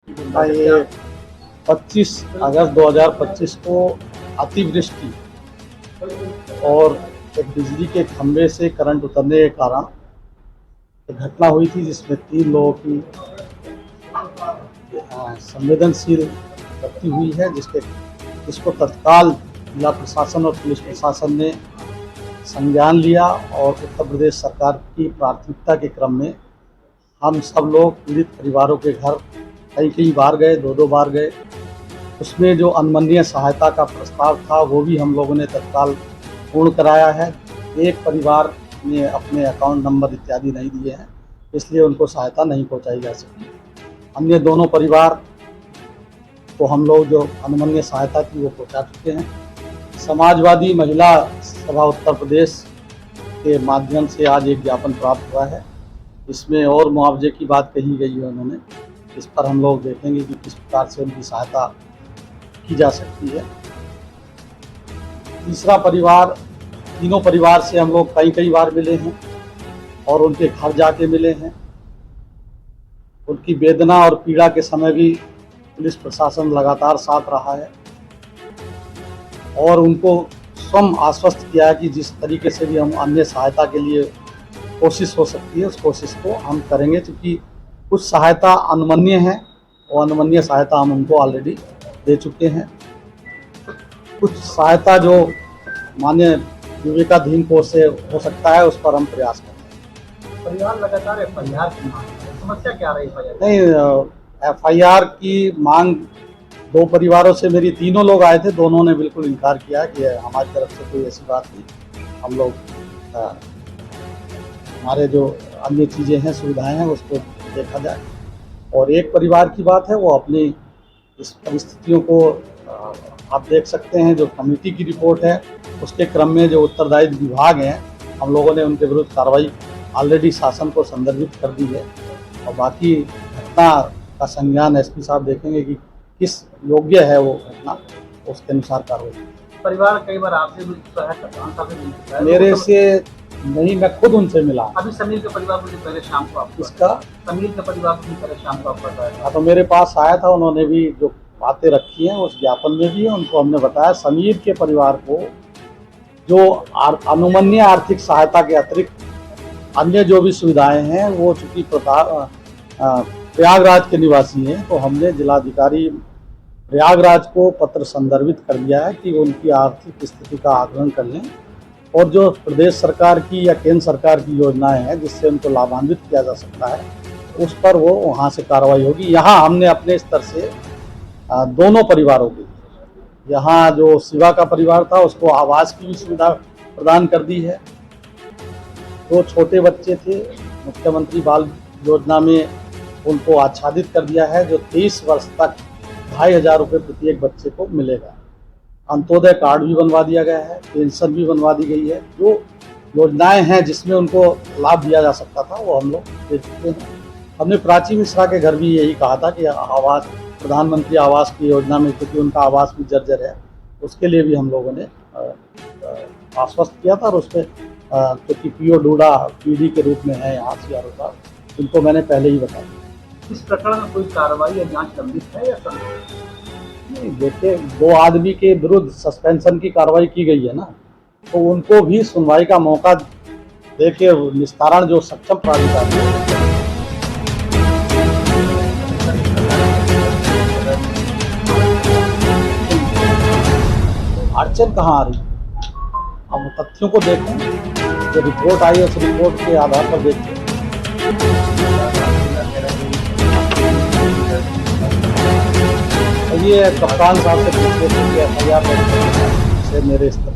ये 25 अगस्त 2025 को अतिवृष्टि और एक बिजली के खंभे से करंट उतरने के कारण एक घटना हुई थी, जिसमें 3 लोगों की संवेदनशील मृत्यु हुई है, जिसको तत्काल जिला प्रशासन और पुलिस प्रशासन ने संज्ञान लिया और उत्तर प्रदेश सरकार की प्राथमिकता के क्रम में हम सब लोग पीड़ित परिवारों के घर कई बार गए, 2 बार गए। उसमें जो अनुमन्य सहायता का प्रस्ताव था वो भी हम लोगों ने तत्काल पूर्ण कराया है। एक परिवार ने अपने अकाउंट नंबर इत्यादि नहीं दिए हैं, इसलिए उनको सहायता नहीं पहुंचाई जा सकी। अन्य दोनों परिवार को हम लोग जो अनुमन्य सहायता थी वो पहुंचा चुके हैं। समाजवादी महिला सभा उत्तर प्रदेश के माध्यम से आज एक ज्ञापन प्राप्त हुआ है। इसमें और मुआवजे की बात कही गई है उन्होंने। इस पर हम लोग देखेंगे कि किस प्रकार से उनकी सहायता की जा सकती है। तीसरा परिवार, तीनों परिवार से हम लोग कई बार मिले हैं और उनके घर जाके मिले हैं। उनकी वेदना और पीड़ा के समय भी पुलिस प्रशासन लगातार साथ रहा है और उनको स्वयं आश्वस्त किया है कि जिस तरीके से भी हम अन्य सहायता के लिए कोशिश हो सकती है उस कोशिश को हम करेंगे, क्योंकि कुछ सहायता अनुमन्य है और अनुमन्य सहायता हम उनको ऑलरेडी दे चुके हैं। कुछ सहायता जो मान्य विवेकाधीन कोष से हो सकता है उस पर हम प्रयास करें। परिवार लगातार एफआईआर की मांग है, समस्या क्या रही एफआईआर? नहीं, एफआईआर की मांग 2 परिवारों से, मेरी तीनों लोग आए थे, दोनों ने बिल्कुल इनकार किया कि हमारी तरफ से कोई ऐसी बात नहीं। हम लोग हमारे जो अन्य चीज़ें हैं, सुविधाएं हैं, उसको देखा जाए। और एक परिवार की बात है, वो अपनी इस परिस्थितियों को आप देख सकते हैं। जो कमेटी की रिपोर्ट है उसके क्रम में जो उत्तरदायी विभाग हैं, हम लोगों ने उनके विरुद्ध कार्रवाई ऑलरेडी शासन को संदर्भित कर दी है और बाकी घटना का संज्ञान एसपी साहब देखेंगे कि किस योग्य है वो घटना, उसके अनुसार कार्रवाई। परिवार कई बार आपसे भी सहायता मिल चुका है? मेरे से नहीं, मैं खुद उनसे मिला। अभी समीर के परिवार मुझे पहले शाम को आपको इसका समीर के परिवार को पहले शाम को आपको बताया तो मेरे पास आया था, उन्होंने भी जो बातें रखी हैं उस ज्ञापन में भी है, उनको हमने बताया। समीर के परिवार को जो अनुमन्य आर्थिक सहायता के अतिरिक्त अन्य जो भी सुविधाएं हैं, वो चूँकि प्रयागराज के निवासी हैं, तो हमने जिलाधिकारी प्रयागराज को पत्र संदर्भित कर दिया है कि उनकी आर्थिक स्थिति का आकलन कर लें और जो प्रदेश सरकार की या केंद्र सरकार की योजनाएं हैं जिससे उनको लाभान्वित किया जा सकता है, उस पर वो वहाँ से कार्रवाई होगी। यहाँ हमने अपने स्तर से दोनों परिवारों की, यहाँ जो शिवा का परिवार था उसको आवास की भी सुविधा प्रदान कर दी है। 2 छोटे बच्चे थे, मुख्यमंत्री बाल योजना में उनको आच्छादित कर दिया है, जो 23 वर्ष तक 2,500 रुपये प्रति एक बच्चे को मिलेगा। अंत्योदय कार्ड भी बनवा दिया गया है, पेंशन भी बनवा दी गई है। जो योजनाएं हैं जिसमें उनको लाभ दिया जा सकता था वो हम लोग दे चुके हैं। हमने प्राची मिश्रा के घर भी यही कहा था कि आवास, प्रधानमंत्री आवास की योजना में, क्योंकि उनका आवास भी जर्जर है, उसके लिए भी हम लोगों ने आश्वस्त किया था। और उस पर क्योंकि पीओ डूडा पीडी के रूप में है यहाँ सीआरओ साहब, उनको मैंने पहले ही बताया। इस प्रकरण में कोई कार्रवाई या जांच लंबित है या नहीं, देखिए 2 आदमी के विरुद्ध सस्पेंशन की कार्रवाई की गई है ना, तो उनको भी सुनवाई का मौका देके निस्तारण जो सक्षम प्राधिकारी है। अड़चन कहाँ आ रही, हम तथ्यों को देखें, जो रिपोर्ट आई है उस रिपोर्ट के आधार पर देखते हैं। ये कप्तान साहब से पूछे थे कि एफआईआर से मेरे स्तर